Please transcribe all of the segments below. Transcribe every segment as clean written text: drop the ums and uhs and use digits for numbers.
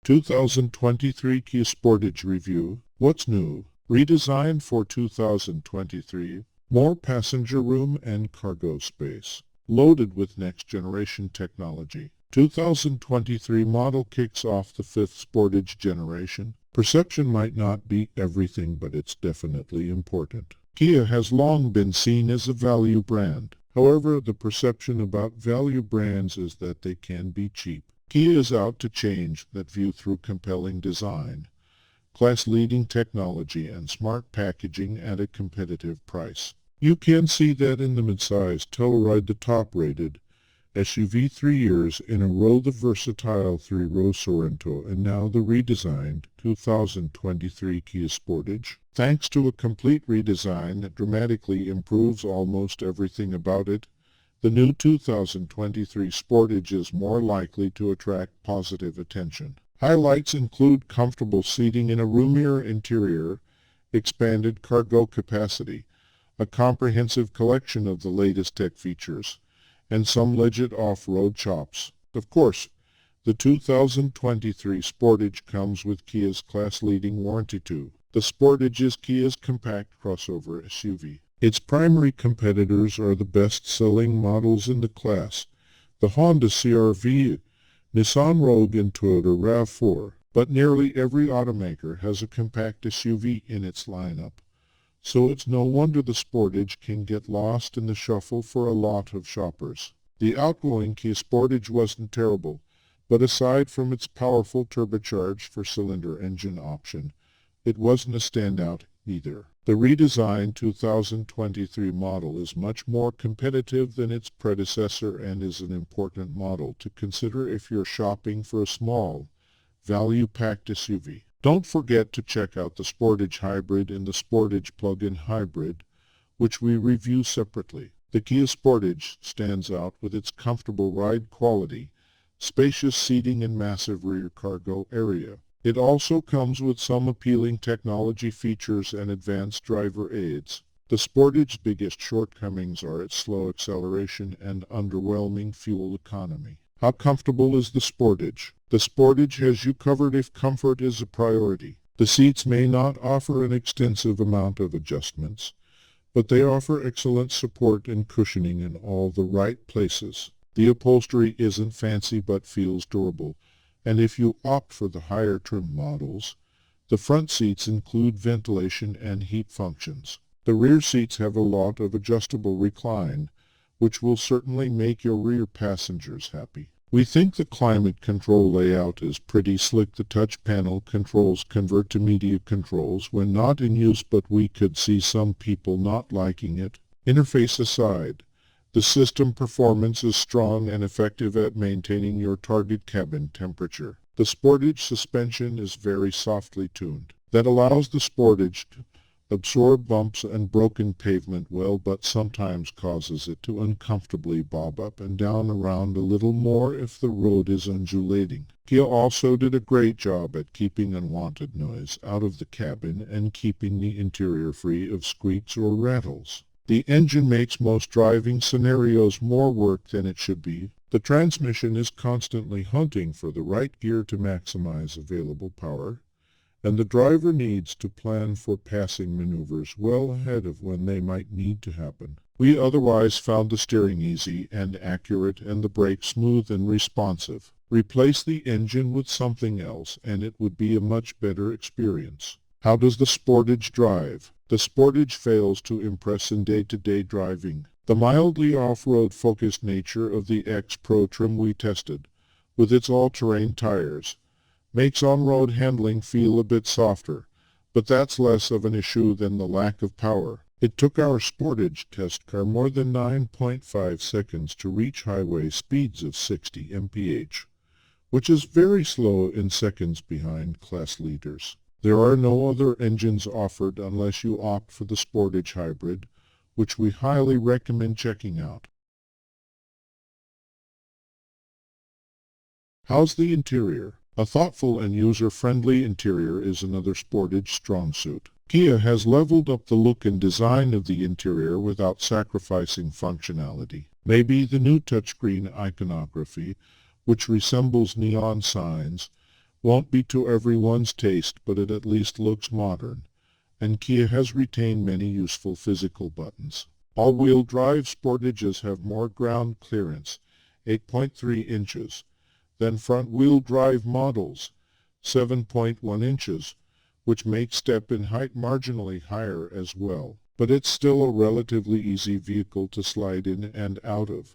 2023 Kia Sportage Review. What's new? Redesigned for 2023. More passenger room and cargo space. Loaded with next-generation technology. 2023 model kicks off the fifth Sportage generation. Perception might not be everything, but it's definitely important. Kia has long been seen as a value brand. However, the perception about value brands is that they can be cheap. Kia is out to change that view through compelling design, class-leading technology, and smart packaging at a competitive price. You can see that in the midsize Telluride, the top-rated SUV 3 years in a row, the versatile 3-row Sorento, and now the redesigned 2023 Kia Sportage. Thanks to a complete redesign that dramatically improves almost everything about it, the new 2023 Sportage is more likely to attract positive attention. Highlights include comfortable seating in a roomier interior, expanded cargo capacity, a comprehensive collection of the latest tech features, and some legit off-road chops. Of course, the 2023 Sportage comes with Kia's class-leading warranty too. The Sportage is Kia's compact crossover SUV. Its primary competitors are the best-selling models in the class, the Honda CR-V, Nissan Rogue, and Toyota RAV4. But nearly every automaker has a compact SUV in its lineup, so it's no wonder the Sportage can get lost in the shuffle for a lot of shoppers. The outgoing Kia Sportage wasn't terrible, but aside from its powerful turbocharged four-cylinder engine option, it wasn't a standout either. The redesigned 2023 model is much more competitive than its predecessor and is an important model to consider if you're shopping for a small, value-packed SUV. Don't forget to check out the Sportage Hybrid and the Sportage Plug-in Hybrid, which we review separately. The Kia Sportage stands out with its comfortable ride quality, spacious seating, and massive rear cargo area. It also comes with some appealing technology features and advanced driver aids. The Sportage's biggest shortcomings are its slow acceleration and underwhelming fuel economy. How comfortable is the Sportage? The Sportage has you covered if comfort is a priority. The seats may not offer an extensive amount of adjustments, but they offer excellent support and cushioning in all the right places. The upholstery isn't fancy but feels durable, and if you opt for the higher trim models, the front seats include ventilation and heat functions. The rear seats have a lot of adjustable recline, which will certainly make your rear passengers happy. We think the climate control layout is pretty slick. The touch panel controls convert to media controls when not in use, but we could see some people not liking it. Interface aside, the system performance is strong and effective at maintaining your target cabin temperature. The Sportage suspension is very softly tuned. That allows the Sportage to absorb bumps and broken pavement well, but sometimes causes it to uncomfortably bob up and down around a little more if the road is undulating. Kia also did a great job at keeping unwanted noise out of the cabin and keeping the interior free of squeaks or rattles. The engine makes most driving scenarios more work than it should be. The transmission is constantly hunting for the right gear to maximize available power, and the driver needs to plan for passing maneuvers well ahead of when they might need to happen. We otherwise found the steering easy and accurate and the brakes smooth and responsive. Replace the engine with something else and it would be a much better experience. How does the Sportage drive? The Sportage fails to impress in day-to-day driving. The mildly off-road focused nature of the X Pro trim we tested, with its all-terrain tires, makes on-road handling feel a bit softer, but that's less of an issue than the lack of power. It took our Sportage test car more than 9.5 seconds to reach highway speeds of 60 mph, which is very slow in seconds behind class leaders. There are no other engines offered unless you opt for the Sportage Hybrid, which we highly recommend checking out. How's the interior? A thoughtful and user-friendly interior is another Sportage strong suit. Kia has leveled up the look and design of the interior without sacrificing functionality. Maybe the new touchscreen iconography, which resembles neon signs, Won't be to everyone's taste, but it at least looks modern, and Kia has retained many useful physical buttons. All-wheel drive Sportages have more ground clearance, 8.3 inches, than front-wheel drive models, 7.1 inches, which makes step in height marginally higher as well. But it's still a relatively easy vehicle to slide in and out of,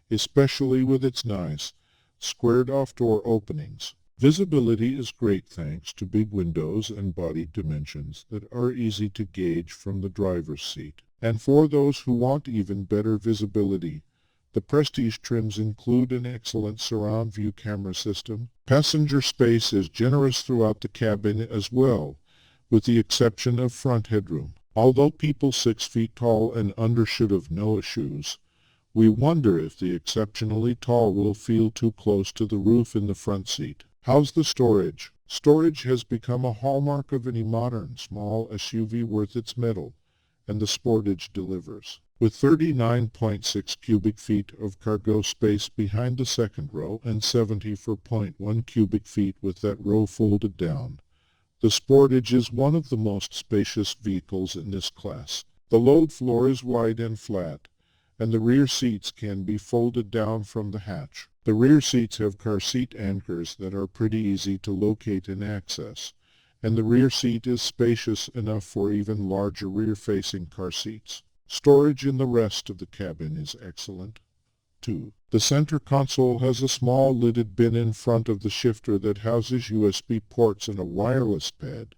especially with its nice, squared-off door openings. Visibility is great thanks to big windows and body dimensions that are easy to gauge from the driver's seat. And for those who want even better visibility, the Prestige trims include an excellent surround view camera system. Passenger space is generous throughout the cabin as well, with the exception of front headroom. Although people 6 feet tall and under should have no issues, we wonder if the exceptionally tall will feel too close to the roof in the front seat. How's the storage? Storage has become a hallmark of any modern small SUV worth its mettle, and the Sportage delivers. With 39.6 cubic feet of cargo space behind the second row and 74.1 cubic feet with that row folded down, the Sportage is one of the most spacious vehicles in this class. The load floor is wide and flat, and the rear seats can be folded down from the hatch. The rear seats have car seat anchors that are pretty easy to locate and access, and the rear seat is spacious enough for even larger rear-facing car seats. Storage in the rest of the cabin is excellent, too. The center console has a small lidded bin in front of the shifter that houses USB ports and a wireless pad,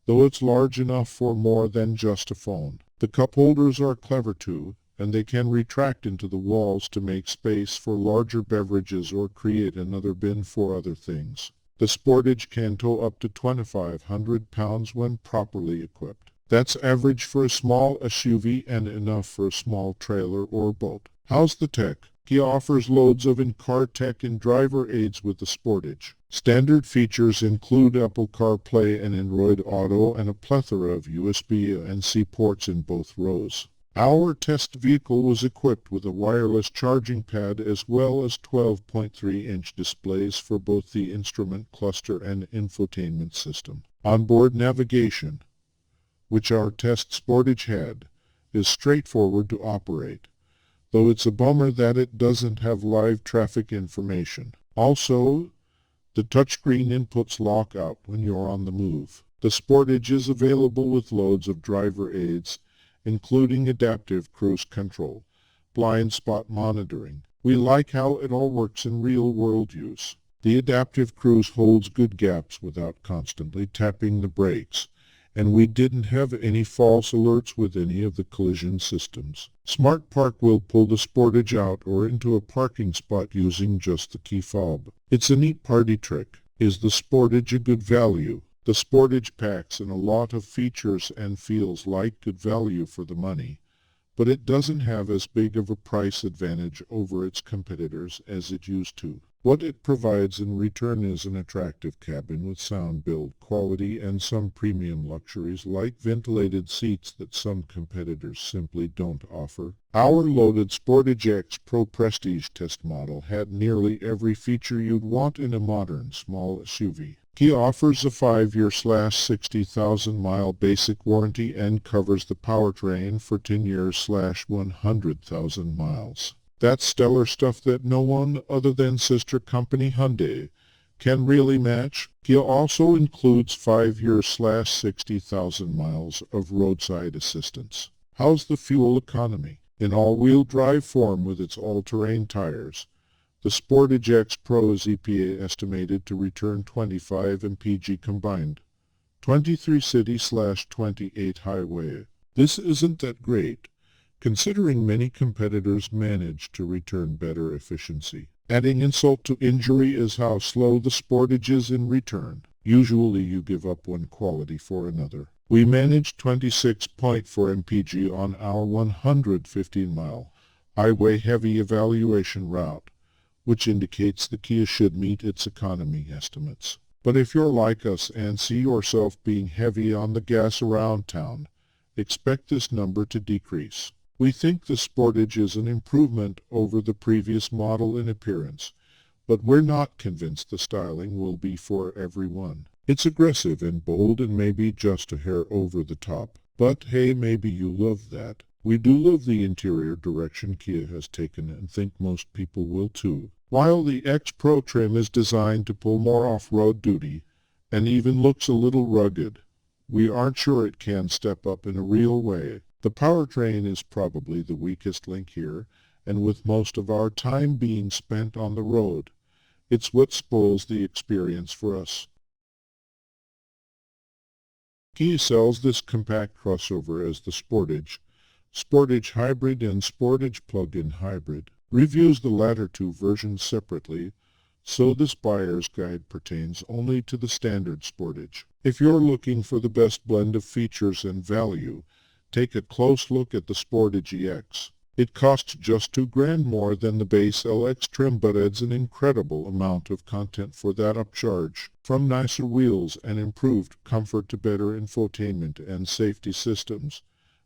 though it's large enough for more than just a phone. The cup holders are clever too, and they can retract into the walls to make space for larger beverages or create another bin for other things. The Sportage can tow up to 2,500 pounds when properly equipped. That's average for a small SUV and enough for a small trailer or boat. How's the tech? Kia offers loads of in-car tech and driver aids with the Sportage. Standard features include Apple CarPlay and Android Auto and a plethora of USB and C ports in both rows. Our test vehicle was equipped with a wireless charging pad as well as 12.3-inch displays for both the instrument cluster and infotainment system. Onboard navigation, which our test Sportage had, is straightforward to operate, though it's a bummer that it doesn't have live traffic information. Also, the touchscreen inputs lock out when you're on the move. The Sportage is available with loads of driver aids, including adaptive cruise control, blind spot monitoring. We like how it all works in real-world use. The adaptive cruise holds good gaps without constantly tapping the brakes, and we didn't have any false alerts with any of the collision systems. Smart Park will pull the Sportage out or into a parking spot using just the key fob. It's a neat party trick. Is the Sportage a good value? The Sportage packs in a lot of features and feels like good value for the money, but it doesn't have as big of a price advantage over its competitors as it used to. What it provides in return is an attractive cabin with sound build quality and some premium luxuries like ventilated seats that some competitors simply don't offer. Our loaded Sportage X Pro Prestige test model had nearly every feature you'd want in a modern small SUV. Kia offers a 5-year/60,000-mile basic warranty and covers the powertrain for 10 years/100,000 miles. That's stellar stuff that no one other than sister company Hyundai can really match. Kia also includes 5 years/60,000 miles of roadside assistance. How's the fuel economy? In all-wheel drive form with its all-terrain tires, the Sportage X Pro is EPA estimated to return 25 mpg combined, 23 city/28 highway. This isn't that great, considering many competitors manage to return better efficiency. Adding insult to injury is how slow the Sportage is in return. Usually you give up one quality for another. We managed 26.4 mpg on our 115-mile highway-heavy evaluation route, which indicates the Kia should meet its economy estimates. But if you're like us and see yourself being heavy on the gas around town, expect this number to decrease. We think the Sportage is an improvement over the previous model in appearance, but we're not convinced the styling will be for everyone. It's aggressive and bold and maybe just a hair over the top. But hey, maybe you love that. We do love the interior direction Kia has taken and think most people will too. While the X Pro trim is designed to pull more off-road duty and even looks a little rugged, we aren't sure it can step up in a real way. The powertrain is probably the weakest link here, and with most of our time being spent on the road, it's what spoils the experience for us. Kia sells this compact crossover as the Sportage, Sportage Hybrid and Sportage Plug-in Hybrid. Reviews the latter two versions separately, so this buyer's guide pertains only to the standard Sportage. If you're looking for the best blend of features and value, take a close look at the Sportage EX. It costs just $2,000 more than the base LX trim but adds an incredible amount of content for that upcharge. From nicer wheels and improved comfort to better infotainment and safety systems,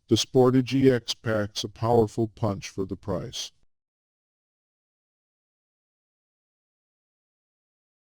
the Sportage EX packs a powerful punch for the price.